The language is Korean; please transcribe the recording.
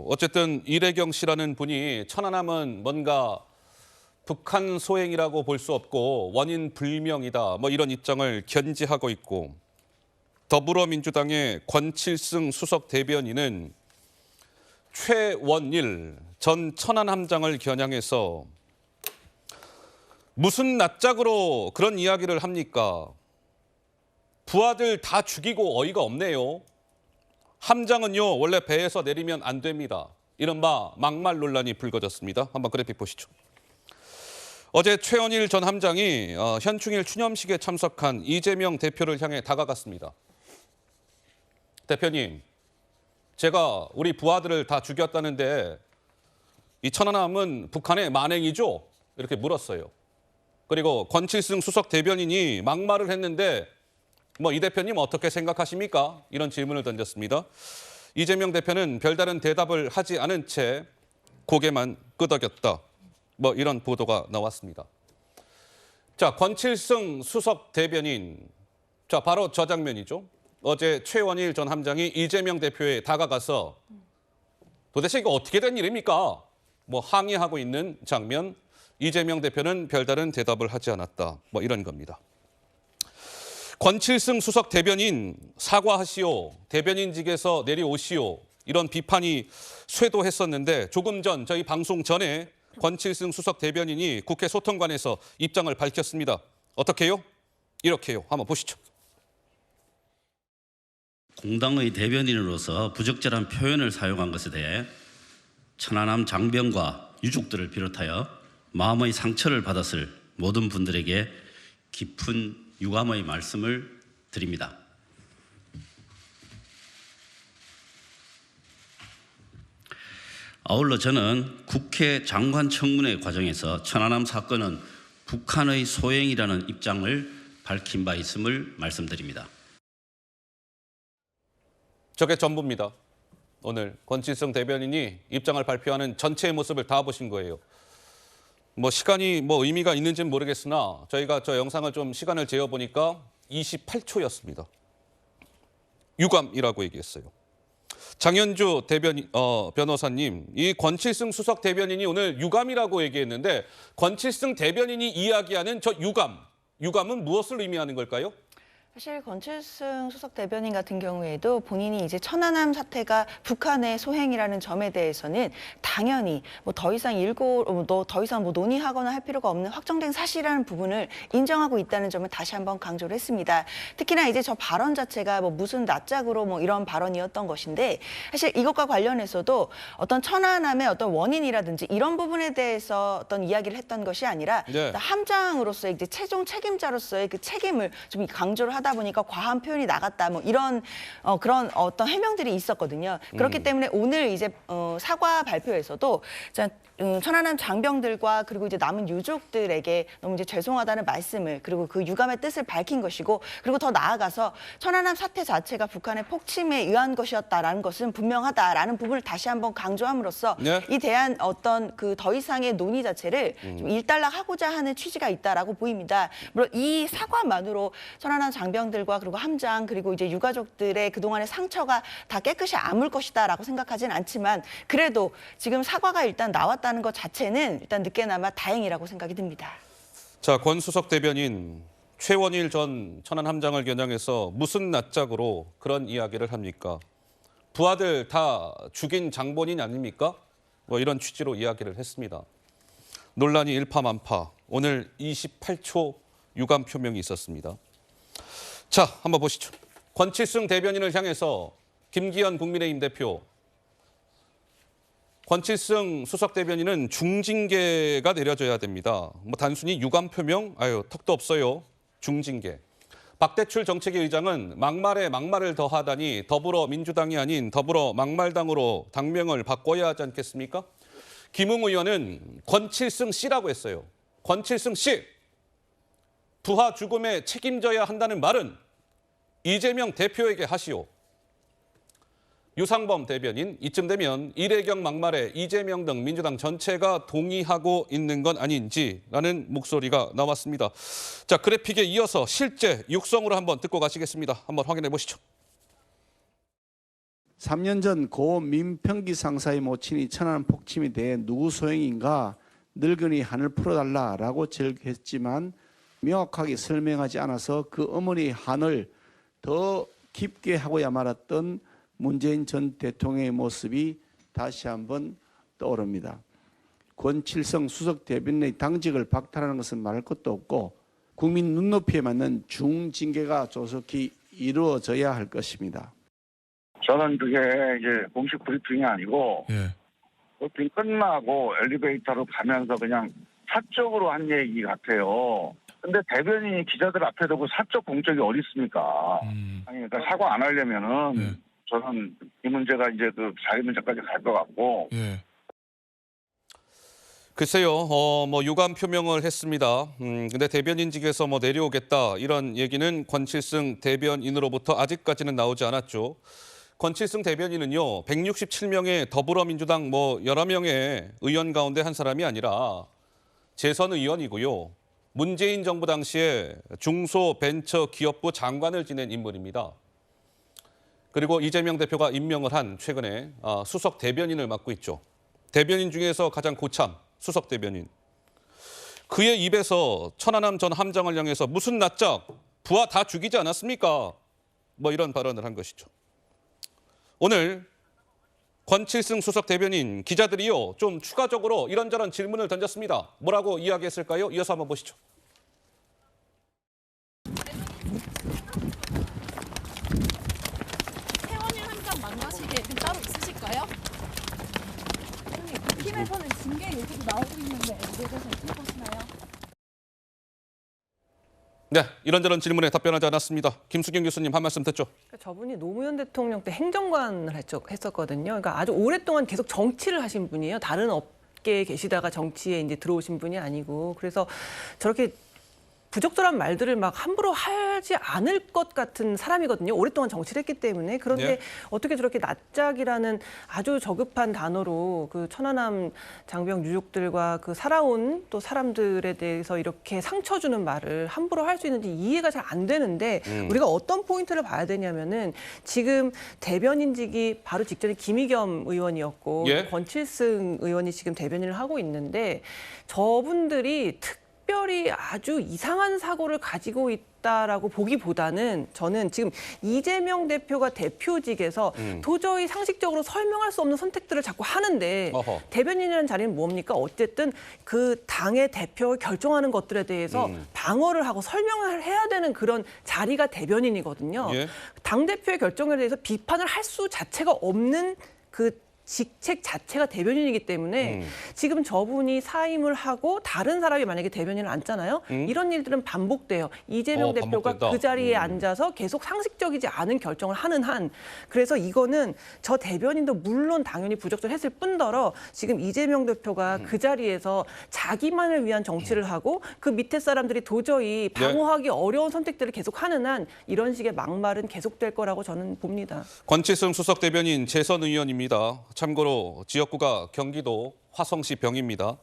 어쨌든 이래경 씨라는 분이 천안함은 뭔가 북한 소행이라고 볼 수 없고 원인 불명이다. 뭐 이런 입장을 견지하고 있고 더불어민주당의 권칠승 수석 대변인은 최원일 전 천안함장을 겨냥해서 무슨 낯짝으로 그런 이야기를 합니까? 부하들 다 죽이고 어이가 없네요. 함장은요 원래 배에서 내리면 안 됩니다. 이른바 막말 논란이 불거졌습니다. 한번 그래픽 보시죠. 어제 최원일 전 함장이 현충일 추념식에 참석한 이재명 대표를 향해 다가갔습니다. 대표님, 제가 우리 부하들을 다 죽였다는데 이 천안함은 북한의 만행이죠? 이렇게 물었어요. 그리고 권칠승 수석 대변인이 막말을 했는데 뭐 이 대표님 어떻게 생각하십니까? 이런 질문을 던졌습니다. 이재명 대표는 별다른 대답을 하지 않은 채 고개만 끄덕였다. 뭐 이런 보도가 나왔습니다. 자, 권칠승 수석 대변인. 자, 바로 저 장면이죠. 어제 최원일 전 함장이 이재명 대표에 다가가서 도대체 이거 어떻게 된 일입니까? 뭐 항의하고 있는 장면. 이재명 대표는 별다른 대답을 하지 않았다. 뭐 이런 겁니다. 권칠승 수석 대변인 사과하시오. 대변인직에서 내려오시오. 이런 비판이 쇄도했었는데 조금 전 저희 방송 전에 권칠승 수석 대변인이 국회 소통관에서 입장을 밝혔습니다. 어떻게요? 이렇게요. 한번 보시죠. 공당의 대변인으로서 부적절한 표현을 사용한 것에 대해 천안함 장병과 유족들을 비롯하여 마음의 상처를 받았을 모든 분들에게 깊은 유감의 말씀을 드립니다. 아울러 저는 국회 장관 청문회 과정에서 천안함 사건은 북한의 소행이라는 입장을 밝힌 바 있음을 말씀드립니다. 저게 전부입니다. 오늘 권칠승 대변인이 입장을 발표하는 전체의 모습을 다 보신 거예요. 뭐 시간이 뭐 의미가 있는지는 모르겠으나 저희가 저 영상을 좀 시간을 재어보니까 28초였습니다. 유감이라고 얘기했어요. 장현주 변호사님, 이 권칠승 수석 대변인이 오늘 유감이라고 얘기했는데 권칠승 대변인이 이야기하는 저 유감은 무엇을 의미하는 걸까요? 사실 권칠승 수석 대변인 같은 경우에도 본인이 이제 천안함 사태가 북한의 소행이라는 점에 대해서는 당연히 뭐 더 이상 논의하거나 할 필요가 없는 확정된 사실이라는 부분을 인정하고 있다는 점을 다시 한번 강조를 했습니다. 특히나 이제 저 발언 자체가 뭐 무슨 낯짝으로 뭐 이런 발언이었던 것인데 사실 이것과 관련해서도 어떤 천안함의 어떤 원인이라든지 이런 부분에 대해서 어떤 이야기를 했던 것이 아니라 함장으로서의 이제 최종 책임자로서의 그 책임을 좀 강조를 하다 보니까 과한 표현이 나갔다 뭐 이런 그런 어떤 해명들이 있었거든요. 그렇기 때문에 오늘 이제 사과 발표에서도 천안함 장병들과 그리고 이제 남은 유족들에게 너무 이제 죄송하다는 말씀을 그리고 그 유감의 뜻을 밝힌 것이고 그리고 더 나아가서 천안함 사태 자체가 북한의 폭침에 의한 것이었다라는 것은 분명하다라는 부분을 다시 한번 강조함으로써 이 대한 어떤 그 더 이상의 논의 자체를 좀 일단락하고자 하는 취지가 있다라고 보입니다. 물론 이 사과만으로 천안함 장병들과 그리고 함장 그리고 이제 유가족들의 그동안의 상처가 다 깨끗이 아물 것이다라고 생각하진 않지만 그래도 지금 사과가 일단 나왔다는 것 자체는 일단 늦게나마 다행이라고 생각이 듭니다. 자, 권 수석 대변인 최원일 전 천안 함장을 겨냥해서 무슨 낯짝으로 그런 이야기를 합니까? 부하들 다 죽인 장본인 아닙니까? 뭐 이런 취지로 이야기를 했습니다. 논란이 일파만파. 오늘 28초 유감 표명이 있었습니다. 자, 한번 보시죠. 권칠승 대변인을 향해서 김기현 국민의힘 대표. 권칠승 수석 대변인은 중징계가 내려져야 됩니다. 뭐 단순히 유감 표명, 턱도 없어요. 중징계. 박대출 정책위 의장은 막말에 막말을 더하다니 더불어민주당이 아닌 더불어막말당으로 당명을 바꿔야 하지 않겠습니까? 김웅 의원은 권칠승 씨라고 했어요. 권칠승 씨, 부하 죽음에 책임져야 한다는 말은 이재명 대표에게 하시오. 유상범 대변인, 이쯤 되면 이래경 막말에 이재명 등 민주당 전체가 동의하고 있는 건 아닌지라는 목소리가 나왔습니다. 자, 그래픽에 이어서 실제 육성으로 한번 듣고 가시겠습니다. 한번 확인해 보시죠. 3년 전 고 민평기 상사의 모친이 천안함 폭침에 대해 누구 소행인가 늙은이 한을 풀어달라라고 절규했지만 명확하게 설명하지 않아서 그 어머니 한을 더 깊게 하고야 말았던 문재인 전 대통령의 모습이 다시 한번 떠오릅니다. 권칠성 수석 대변인의 당직을 박탈하는 것은 말할 것도 없고 국민 눈높이에 맞는 중징계가 조속히 이루어져야 할 것입니다. 저는 그게 이제 공식 브리핑이 아니고 브리핑 끝나고 엘리베이터로 가면서 그냥 사적으로 한 얘기 같아요. 근데 대변인이 기자들 앞에 두고 사적 공적이 어디 있습니까? 아니, 그러니까 사과 안 하려면은 저는 이 문제가 이제 그 자기 문제까지 갈 것 같고. 글쎄요, 뭐 유감 표명을 했습니다. 근데 대변인직에서 뭐 내려오겠다 이런 얘기는 권칠승 대변인으로부터 아직까지는 나오지 않았죠. 권칠승 대변인은요, 167명의 더불어민주당 뭐 여러 명의 의원 가운데 한 사람이 아니라 재선 의원이고요. 문재인 정부 당시에 중소벤처기업부 장관을 지낸 인물입니다. 그리고 이재명 대표가 임명을 한 최근에 수석 대변인을 맡고 있죠. 대변인 중에서 가장 고참 수석 대변인. 그의 입에서 천안함 전 함장을 향해서 무슨 낯짝 부하 다 죽이지 않았습니까? 뭐 이런 발언을 한 것이죠. 오늘 권칠승 수석 대변인 기자들이요 좀 추가적으로 이런저런 질문을 던졌습니다. 뭐라고 이야기했을까요? 이어서 한번 보시죠. 회원님 함장 만나실 계획은 따로 있으실까요? 팀에서는 징계 요구도 나오고 있는데 이에 대해서 어떻게 보시나요? 네, 이런저런 질문에 답변하지 않았습니다. 김수경 교수님 한 말씀 듣죠. 그러니까 저분이 노무현 대통령 때 행정관을 했었거든요. 그러니까 아주 오랫동안 계속 정치를 하신 분이에요. 다른 업계에 계시다가 정치에 이제 들어오신 분이 아니고. 그래서 저렇게 부적절한 말들을 막 함부로 하지 않을 것 같은 사람이거든요. 오랫동안 정치를 했기 때문에. 그런데 예. 어떻게 저렇게 낯짝이라는 아주 저급한 단어로 그 천안함 장병 유족들과 그 살아온 또 사람들에 대해서 이렇게 상처 주는 말을 함부로 할 수 있는지 이해가 잘 안 되는데 우리가 어떤 포인트를 봐야 되냐면은 지금 대변인직이 바로 직전에 김의겸 의원이었고 예. 권칠승 의원이 지금 대변인을 하고 있는데 저분들이 특별히 아주 이상한 사고를 가지고 있다라고 보기보다는 저는 지금 이재명 대표가 대표직에서 도저히 상식적으로 설명할 수 없는 선택들을 자꾸 하는데 어허. 대변인이라는 자리는 뭡니까? 어쨌든 그 당의 대표가 결정하는 것들에 대해서 방어를 하고 설명을 해야 되는 그런 자리가 대변인이거든요. 예. 당대표의 결정에 대해서 비판을 할 수 자체가 없는 그 직책 자체가 대변인이기 때문에 지금 저분이 사임을 하고 다른 사람이 만약에 대변인을 앉잖아요. 이런 일들은 반복돼요. 이재명 대표가 반복된다. 그 자리에 앉아서 계속 상식적이지 않은 결정을 하는 한. 그래서 이거는 저 대변인도 물론 당연히 부적절했을 뿐더러 지금 이재명 대표가 그 자리에서 자기만을 위한 정치를 하고 그 밑에 사람들이 도저히 방어하기 어려운 선택들을 계속 하는 한 이런 식의 막말은 계속될 거라고 저는 봅니다. 권칠승 수석 대변인 재선 의원입니다. 참고로 지역구가 경기도 화성시 병입니다.